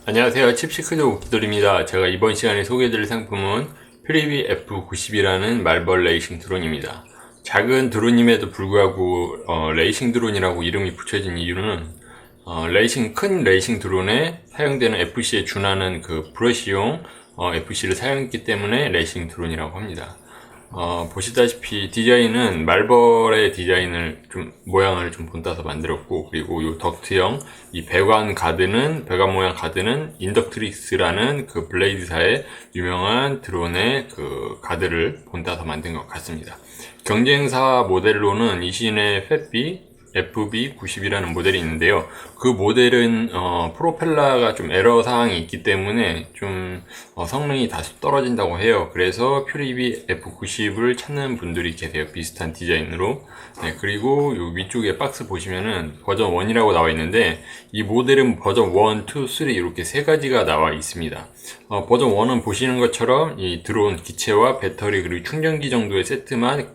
안녕하세요. 칩시크조 옥기돌입니다. 제가 이번 시간에 소개해드릴 상품은 프리비 F90이라는 말벌 레이싱 드론입니다. 작은 드론임에도 불구하고 레이싱 드론이라고 이름이 붙여진 이유는 큰 레이싱 드론에 사용되는 FC에 준하는 그 브러쉬용 FC를 사용했기 때문에 레이싱 드론이라고 합니다. 보시다시피 디자인은 말벌의 디자인을 모양을 좀 본따서 만들었고, 그리고 이 덕트형 이 배관 모양 가드는 인덕트릭스라는 그 블레이드사의 유명한 드론의 그 가드를 본따서 만든 것 같습니다. 경쟁사 모델로는 이신의 팻비 FB90이라는 모델이 있는데요. 그 모델은 프로펠러가 좀 에러 사항이 있기 때문에 좀 성능이 다소 떨어진다고 해요. 그래서 퓨리비 F90을 찾는 분들이 계세요. 비슷한 디자인으로. 네, 그리고 요 위쪽에 박스 보시면은 버전 1이라고 나와 있는데, 이 모델은 버전 1, 2, 3 이렇게 세 가지가 나와 있습니다. 버전 1은 보시는 것처럼 이 드론 기체와 배터리 그리고 충전기 정도의 세트만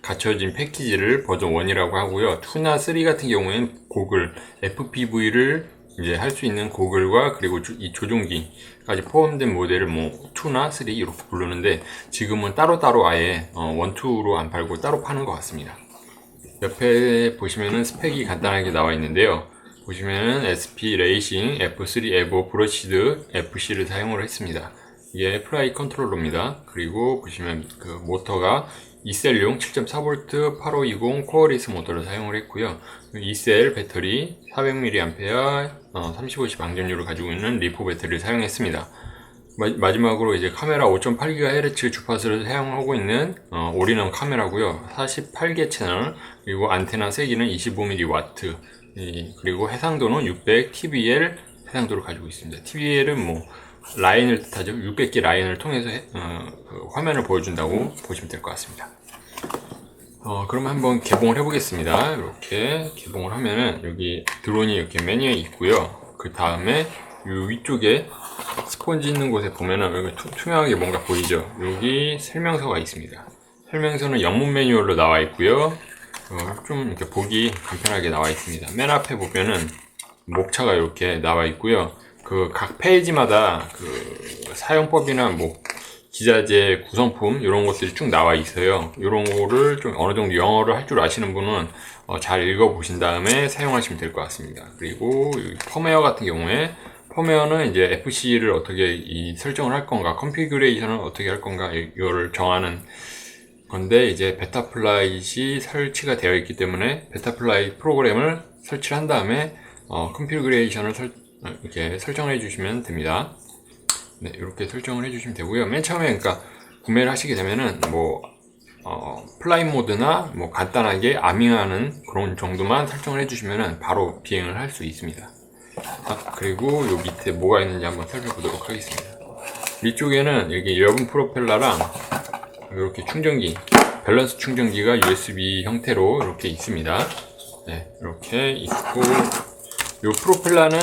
갖춰진 패키지를 버전 1이라고 하고요. 2나 3 같은 경우에는 고글, FPV를 이제 할 수 있는 고글과 그리고 이 조종기까지 포함된 모델을 2나 3 이렇게 부르는데, 지금은 따로따로 아예 1, 2로 안 팔고 따로 파는 것 같습니다. 옆에 보시면은 스펙이 간단하게 나와 있는데요. 보시면은 SP 레이싱 F3 에보 브러시드 FC를 사용을 했습니다. 이게 플라이 컨트롤러입니다. 그리고 보시면 그 모터가 2셀용 7.4V 8520 코어리스 모터를 사용을 했고요. 2셀 배터리 400mAh 35C 방전율을 가지고 있는 리포 배터리를 사용했습니다. 마지막으로 이제 카메라 5.8GHz 주파수를 사용하고 있는 올인원 카메라고요. 48개 채널, 그리고 안테나 3개는 25mm 그리고 해상도는 600 TBL 해상도를 가지고 있습니다. TBL은 라인을 뜻하죠. 600개 라인을 통해서 그 화면을 보여준다고 보시면 될 것 같습니다. 그럼 한번 개봉을 해보겠습니다. 이렇게 개봉을 하면은 여기 드론이 이렇게 메뉴에 있고요. 그 다음에 이 위쪽에 스펀지 있는 곳에 보면은 여기 투명하게 뭔가 보이죠? 여기 설명서가 있습니다. 설명서는 영문 매뉴얼로 나와 있고요. 좀 이렇게 보기 간편하게 나와 있습니다. 맨 앞에 보면은 목차가 이렇게 나와 있고요. 그 각 페이지마다 그 사용법이나 기자재 구성품 이런 것들이 쭉 나와 있어요. 이런 거를 좀 어느 정도 영어를 할 줄 아시는 분은 잘 읽어 보신 다음에 사용하시면 될 것 같습니다. 그리고 펌웨어 같은 경우에 펌웨어는 이제 FC를 어떻게 설정을 할 건가, 컨피규레이션을 어떻게 할 건가 이거를 정하는 건데, 이제 베타플라잇이 설치가 되어 있기 때문에 베타플라잇 프로그램을 설치를 한 다음에 컨피규레이션을 이렇게 설정을 해주시면 됩니다. 네, 이렇게 설정을 해주시면 되고요. 맨 처음에 그러니까 구매를 하시게 되면은 플라잉 모드나 간단하게 아밍하는 그런 정도만 설정을 해주시면은 바로 비행을 할 수 있습니다. 그리고 요 밑에 뭐가 있는지 한번 살펴보도록 하겠습니다. 위쪽에는 여기 여분 프로펠러랑 이렇게 충전기, 밸런스 충전기가 USB 형태로 이렇게 있습니다. 네, 이렇게 있고, 요 프로펠러는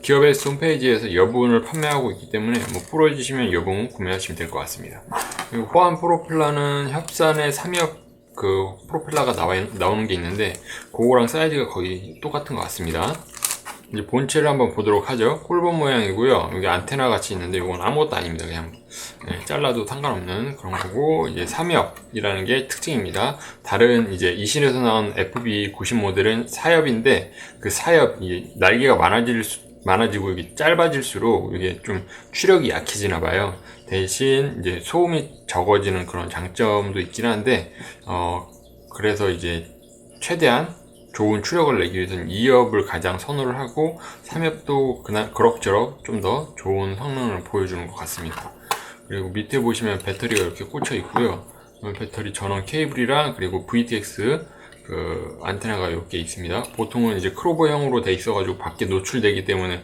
기어베이스 홈페이지에서 여분을 판매하고 있기 때문에 부러지시면 여분 구매하시면 될 것 같습니다. 그리고 호환 프로펠러는 협산의 3엽 그 프로펠러가 나오는 게 있는데, 그거랑 사이즈가 거의 똑같은 것 같습니다. 이제 본체를 한번 보도록 하죠. 꿀본 모양이고요. 여기 안테나 같이 있는데 이건 아무것도 아닙니다. 그냥 잘라도 상관없는 그런 거고, 이제 3엽이라는 게 특징입니다. 다른 이제 이신에서 나온 FB90 모델은 4엽인데, 그 4엽 날개가 많아지고 이게 짧아질수록 이게 좀 추력이 약해지나 봐요. 대신 이제 소음이 적어지는 그런 장점도 있긴 한데, 그래서 이제 최대한 좋은 추력을 내기 위해서는 2엽을 가장 선호를 하고, 3엽도 그럭저럭 좀 더 좋은 성능을 보여주는 것 같습니다. 그리고 밑에 보시면 배터리가 이렇게 꽂혀 있고요. 배터리 전원 케이블이랑 그리고 VTX 그 안테나가 이렇게 있습니다. 보통은 이제 크로버형으로 돼 있어가지고 밖에 노출되기 때문에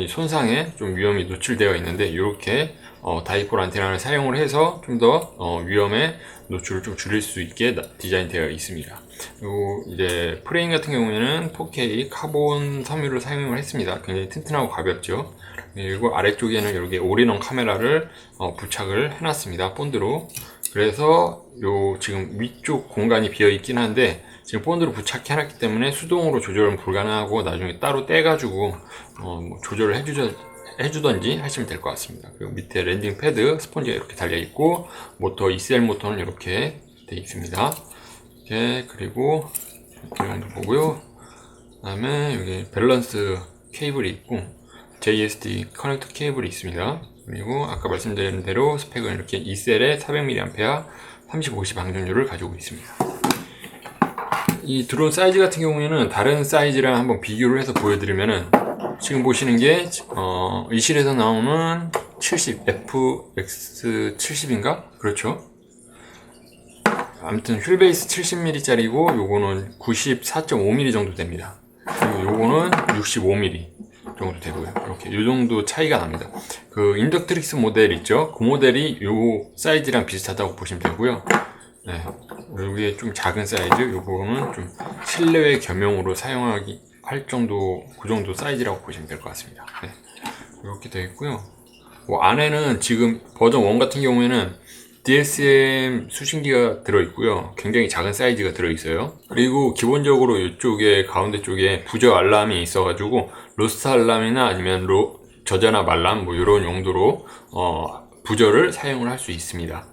손상에 좀 위험이 노출되어 있는데, 이렇게 다이폴 안테나를 사용을 해서 좀 더 위험의 노출을 좀 줄일 수 있게 디자인되어 있습니다. 그리고 이제 프레임 같은 경우에는 4K 카본 섬유를 사용을 했습니다. 굉장히 튼튼하고 가볍죠. 그리고 아래쪽에는 이렇게 올인원 카메라를 부착을 해놨습니다. 본드로. 그래서 지금 위쪽 공간이 비어 있긴 한데, 지금 본드로 부착해 놨기 때문에 수동으로 조절은 불가능하고 나중에 따로 떼가지고 뭐 조절을 해주던지 하시면 될 것 같습니다. 그리고 밑에 랜딩 패드 스펀지가 이렇게 달려 있고 모터 ECL 모터는 이렇게 되어 있습니다. 이렇게 그리고 이렇게 보고요. 그다음에 여기 밸런스 케이블이 있고 JST 커넥터 케이블이 있습니다. 그리고 아까 말씀드린 대로 스펙은 이렇게 ECL에 400mAh 3050 방전율을 가지고 있습니다. 이 드론 사이즈 같은 경우에는 다른 사이즈랑 한번 비교를 해서 보여드리면은 지금 보시는 게 의실에서 나오는 70 FX70인가? 그렇죠. 아무튼 휠베이스 70mm 짜리고 요거는 94.5mm 정도 됩니다. 그리고 요거는 65mm 정도 되고요. 이렇게 요 정도 차이가 납니다. 그 인덕트릭스 모델 있죠? 그 모델이 요 사이즈랑 비슷하다고 보시면 되고요. 네, 요게 좀 작은 사이즈, 요거는 좀 실내외 겸용으로 사용하기 할 정도, 그 정도 사이즈라고 보시면 될 것 같습니다. 네, 이렇게 되어 있고요. 뭐 안에는 지금 버전 1 같은 경우에는 DSM 수신기가 들어있고요. 굉장히 작은 사이즈가 들어있어요. 그리고 기본적으로 이쪽에 가운데 쪽에 부저 알람이 있어가지고 로스트 알람이나 아니면 저전압 알람 뭐 이런 용도로 부저를 사용을 할 수 있습니다.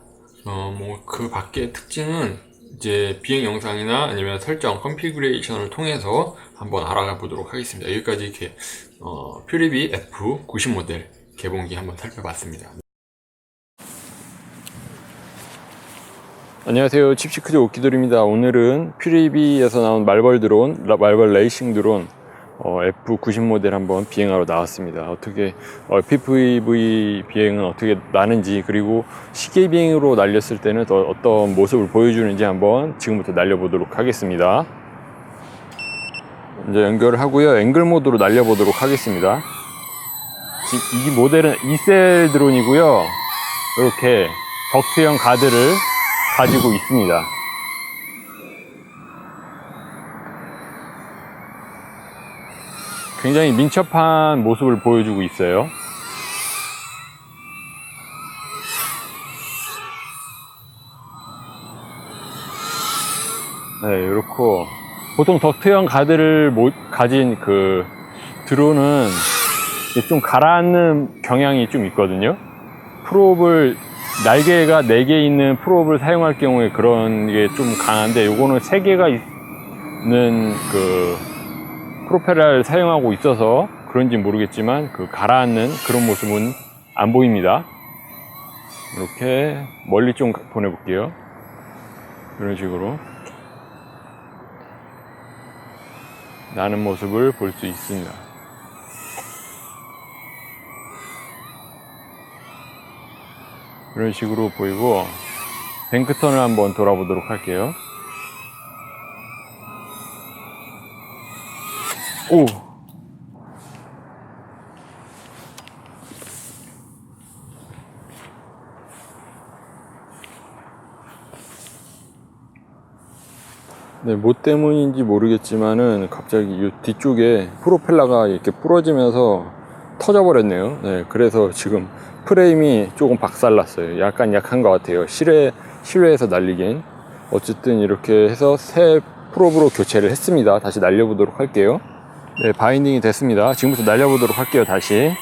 뭐 그 밖의 특징은 이제 비행 영상이나 아니면 설정 컨피그레이션을 통해서 한번 알아가 보도록 하겠습니다. 여기까지 이렇게 퓨리비 F90 모델 개봉기 한번 살펴봤습니다. 안녕하세요, 칩시크즈 오키돌입니다. 오늘은 퓨리비에서 나온 말벌 드론, 말벌 레이싱 드론 F90 모델 한번 비행하러 나왔습니다. 어떻게 PVV 비행은 어떻게 나는지, 그리고 시계 비행으로 날렸을 때는 어떤 모습을 보여주는지 한번 지금부터 날려보도록 하겠습니다. 이제 연결을 하고요, 앵글 모드로 날려보도록 하겠습니다. 지금 이 모델은 ECL 드론이고요, 이렇게 덕트형 가드를 가지고 있습니다. 굉장히 민첩한 모습을 보여주고 있어요. 네, 이렇고 보통 덕트형 가드를 가진 그 드론은 좀 가라앉는 경향이 좀 있거든요. 프롭을, 날개가 4개 있는 프롭을 사용할 경우에 그런 게 좀 강한데, 요거는 3개가 있는 그 프로펠러를 사용하고 있어서 그런지 모르겠지만 그 가라앉는 그런 모습은 안 보입니다. 이렇게 멀리 좀 보내볼게요. 이런 식으로 나는 모습을 볼 수 있습니다. 이런 식으로 보이고, 뱅크턴을 한번 돌아보도록 할게요. 오! 네, 뭐 때문인지 모르겠지만은 갑자기 이 뒤쪽에 프로펠러가 이렇게 부러지면서 터져버렸네요. 네, 그래서 지금 프레임이 조금 박살났어요. 약간 약한 것 같아요. 실외에서 날리긴. 어쨌든 이렇게 해서 새 프롭으로 교체를 했습니다. 다시 날려보도록 할게요. 네, 바인딩이 됐습니다. 지금부터 날려보도록 할게요. 다시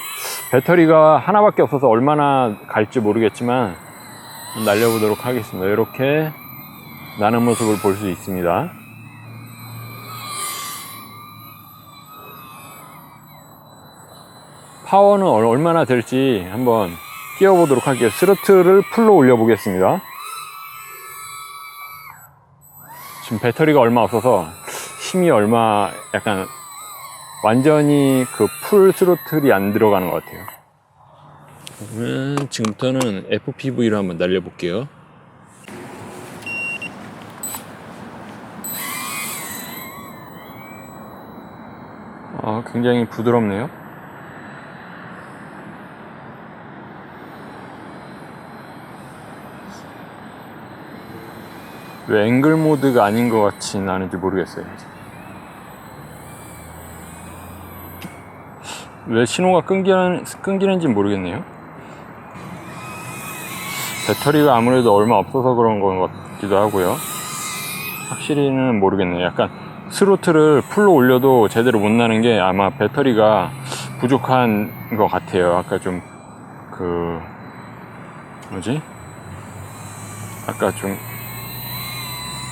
배터리가 하나밖에 없어서 얼마나 갈지 모르겠지만 날려보도록 하겠습니다. 이렇게 나는 모습을 볼 수 있습니다. 파워는 얼마나 될지 한번 끼워보도록 할게요. 스로틀을 풀로 올려 보겠습니다. 지금 배터리가 얼마 없어서 힘이 얼마, 약간 완전히 그 풀 스로틀이 안 들어가는 것 같아요. 그러면 지금부터는 FPV로 한번 날려볼게요. 굉장히 부드럽네요. 왜 앵글 모드가 아닌 것 같이 나는지 모르겠어요. 왜 신호가 끊기는지 모르겠네요. 배터리가 아무래도 얼마 없어서 그런 것 같기도 하고요. 확실히는 모르겠네요. 약간 스로틀을 풀로 올려도 제대로 못 나는 게 아마 배터리가 부족한 것 같아요. 아까 좀 아까 좀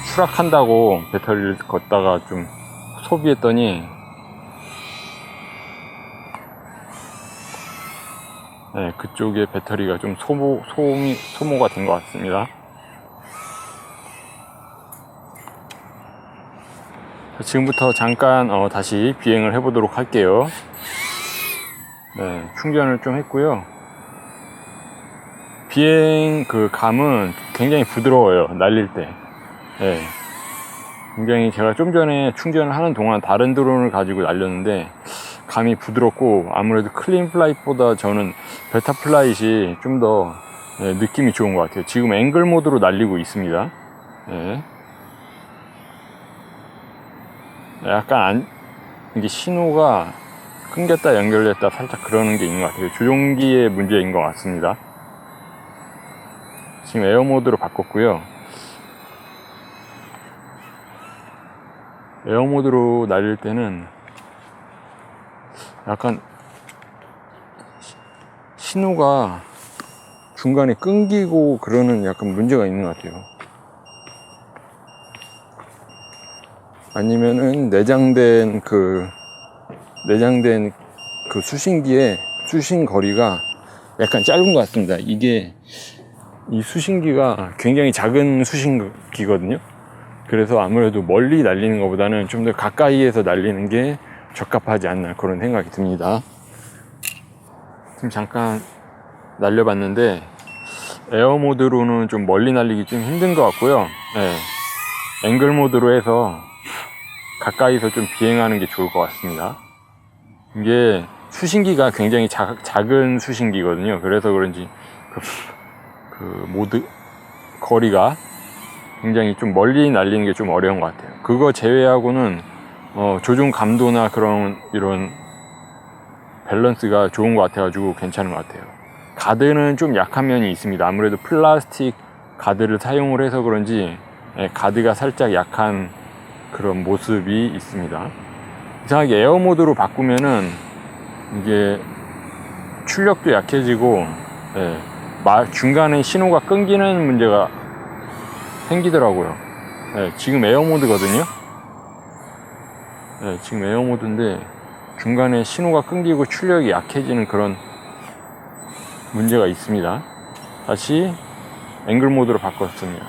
추락한다고 배터리를 걷다가 좀 소비했더니 네, 그쪽에 배터리가 좀 소모가 된 것 같습니다. 지금부터 잠깐 다시 비행을 해 보도록 할게요. 네, 충전을 좀 했고요. 비행 감은 굉장히 부드러워요. 날릴 때. 네, 굉장히 제가 좀 전에 충전을 하는 동안 다른 드론을 가지고 날렸는데 감이 부드럽고, 아무래도 클린 플라잇보다 저는 베타 플라잇이 좀 더 느낌이 좋은 것 같아요. 지금 앵글 모드로 날리고 있습니다. 네. 약간 이게 신호가 끊겼다 연결됐다 살짝 그러는 게 있는 것 같아요. 조종기의 문제인 것 같습니다. 지금 에어 모드로 바꿨고요. 에어 모드로 날릴 때는 약간 신호가 중간에 끊기고 그러는 약간 문제가 있는 것 같아요. 아니면은 내장된 그 수신기의 수신 거리가 약간 짧은 것 같습니다. 이게 이 수신기가 굉장히 작은 수신기거든요. 그래서 아무래도 멀리 날리는 것보다는 좀 더 가까이에서 날리는 게 적합하지 않나 그런 생각이 듭니다. 지금 잠깐 날려봤는데 에어 모드로는 좀 멀리 날리기 좀 힘든 것 같고요. 네. 앵글 모드로 해서 가까이서 좀 비행하는 게 좋을 것 같습니다. 이게 수신기가 굉장히 작은 수신기거든요. 그래서 그런지 모드 거리가 굉장히 좀 멀리 날리는 게 좀 어려운 것 같아요. 그거 제외하고는 조종 감도나 이런 밸런스가 좋은 것 같아가지고 괜찮은 것 같아요. 가드는 좀 약한 면이 있습니다. 아무래도 플라스틱 가드를 사용을 해서 그런지 가드가 살짝 약한 그런 모습이 있습니다. 이상하게 에어 모드로 바꾸면은 이게 출력도 약해지고 중간에 신호가 끊기는 문제가 생기더라고요. 지금 에어 모드거든요. 지금 에어 모드인데 중간에 신호가 끊기고 출력이 약해지는 그런 문제가 있습니다. 다시 앵글 모드로 바꿨습니다.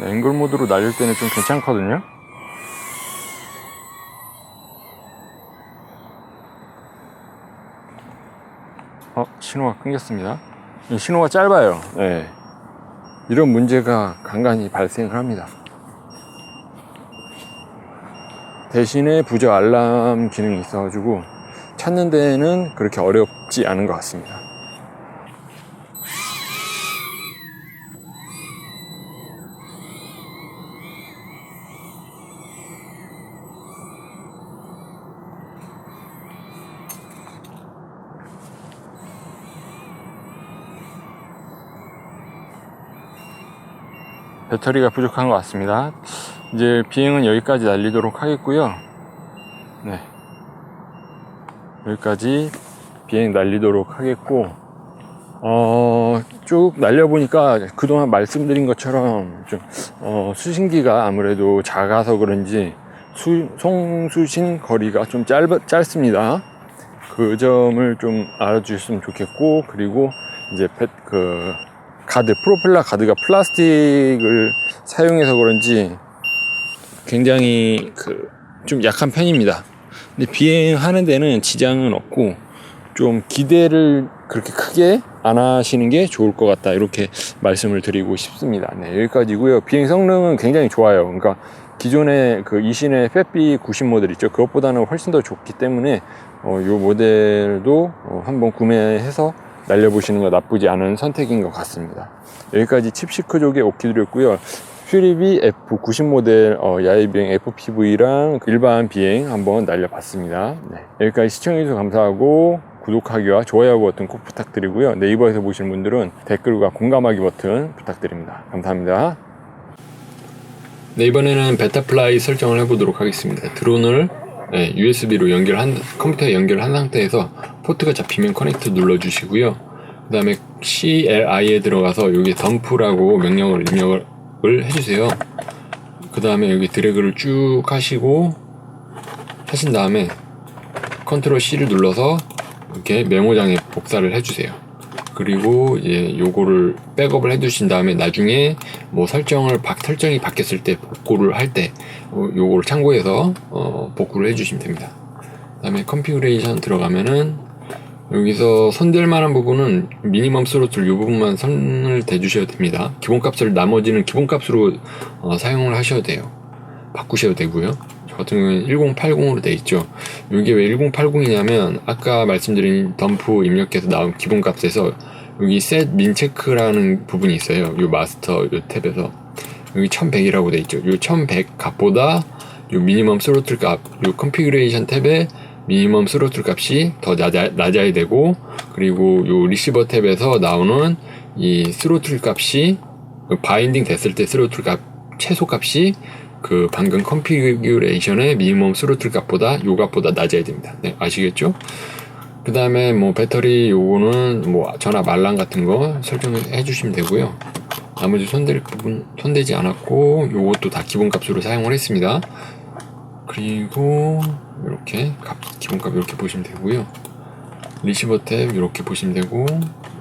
앵글 모드로 날릴 때는 좀 괜찮거든요. 신호가 끊겼습니다. 신호가 짧아요. 이런 문제가 간간히 발생을 합니다. 대신에 부저 알람 기능이 있어가지고 찾는 데는 그렇게 어렵지 않은 것 같습니다. 배터리가 부족한 것 같습니다. 이제 비행은 여기까지 날리도록 하겠고요. 여기까지 비행 날리도록 하겠고, 쭉 날려보니까 그동안 말씀드린 것처럼 좀 수신기가 아무래도 작아서 그런지 송수신 거리가 좀 짧습니다. 그 점을 좀 알아주셨으면 좋겠고, 그리고 이제 프로펠러 가드가 플라스틱을 사용해서 그런지 굉장히 좀 약한 편입니다. 근데 비행하는 데는 지장은 없고 좀 기대를 그렇게 크게 안 하시는 게 좋을 것 같다, 이렇게 말씀을 드리고 싶습니다. 여기까지고요. 비행 성능은 굉장히 좋아요. 그러니까 기존의 이신의 FFB 90 모델 있죠. 그것보다는 훨씬 더 좋기 때문에 이 모델도 한번 구매해서 날려보시는 거 나쁘지 않은 선택인 것 같습니다. 여기까지 칩시크족의 오키드렸고요. 퓨리비 F90 모델 야외 비행 FPV랑 일반 비행 한번 날려봤습니다. 네, 여기까지 시청해주셔서 감사하고 구독하기와 좋아요 버튼 꼭 부탁드리고요. 네이버에서 보시는 분들은 댓글과 공감하기 버튼 부탁드립니다. 감사합니다. 네, 이번에는 베타플라이 설정을 해보도록 하겠습니다. 드론을 USB로 컴퓨터에 연결한 상태에서 포트가 잡히면 커넥트 눌러주시고요. 그 다음에 CLI에 들어가서 여기 덤프라고 명령을 입력을 해주세요. 그 다음에 여기 드래그를 쭉 하신 다음에 컨트롤 C를 눌러서 이렇게 메모장에 복사를 해주세요. 그리고 이제 요거를 백업을 해두신 다음에 나중에 뭐 설정이 바뀌었을 때 복구를 할 때 요거를 참고해서 복구를 해주시면 됩니다. 그 다음에 컨피그레이션 들어가면은 여기서 손댈 만한 부분은 미니멈 스로틀 이 부분만 선을 대주셔야 됩니다. 기본값을 나머지는 기본값으로 사용을 하셔도 돼요. 바꾸셔도 되고요. 저 같은 경우는 1080으로 되어 있죠. 이게 왜 1080이냐면 아까 말씀드린 덤프 입력해서 나온 기본값에서 여기 set min 체크라는 부분이 있어요. 요 마스터 요 탭에서 여기 1100이라고 되어 있죠. 요 1100 값보다 요 미니멈 스로틀 값, 요 컨피그레이션 탭에 미니멈 스로틀 값이 더 낮아야 되고, 그리고 요 리시버 탭에서 나오는 이 스로틀 값이 바인딩 됐을 때 스로틀 값 최소 값이 그 방금 컨피규레이션의 미니멈 스로틀 값보다 요 값보다 낮아야 됩니다. 네, 아시겠죠? 그 다음에 뭐 배터리 요거는 뭐 전압 말랑 같은 거 설정해 주시면 되고요. 나머지 손댈 부분 손대지 않았고 요것도 다 기본값으로 사용을 했습니다. 그리고 이렇게 기본값 이렇게 보시면 되고요. 리시버 탭 이렇게 보시면 되고,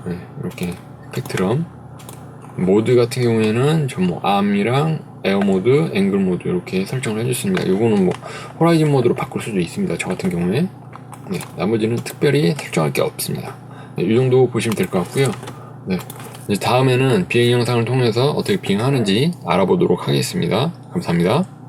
네, 이렇게 스펙트럼 모드 같은 경우에는 뭐 암이랑 에어 모드, 앵글 모드 이렇게 설정을 해줬습니다. 요거는 뭐 호라이즌 모드로 바꿀 수도 있습니다. 저 같은 경우에. 네, 나머지는 특별히 설정할 게 없습니다. 네, 이 정도 보시면 될 것 같고요. 네, 이제 다음에는 비행 영상을 통해서 어떻게 비행하는지 알아보도록 하겠습니다. 감사합니다.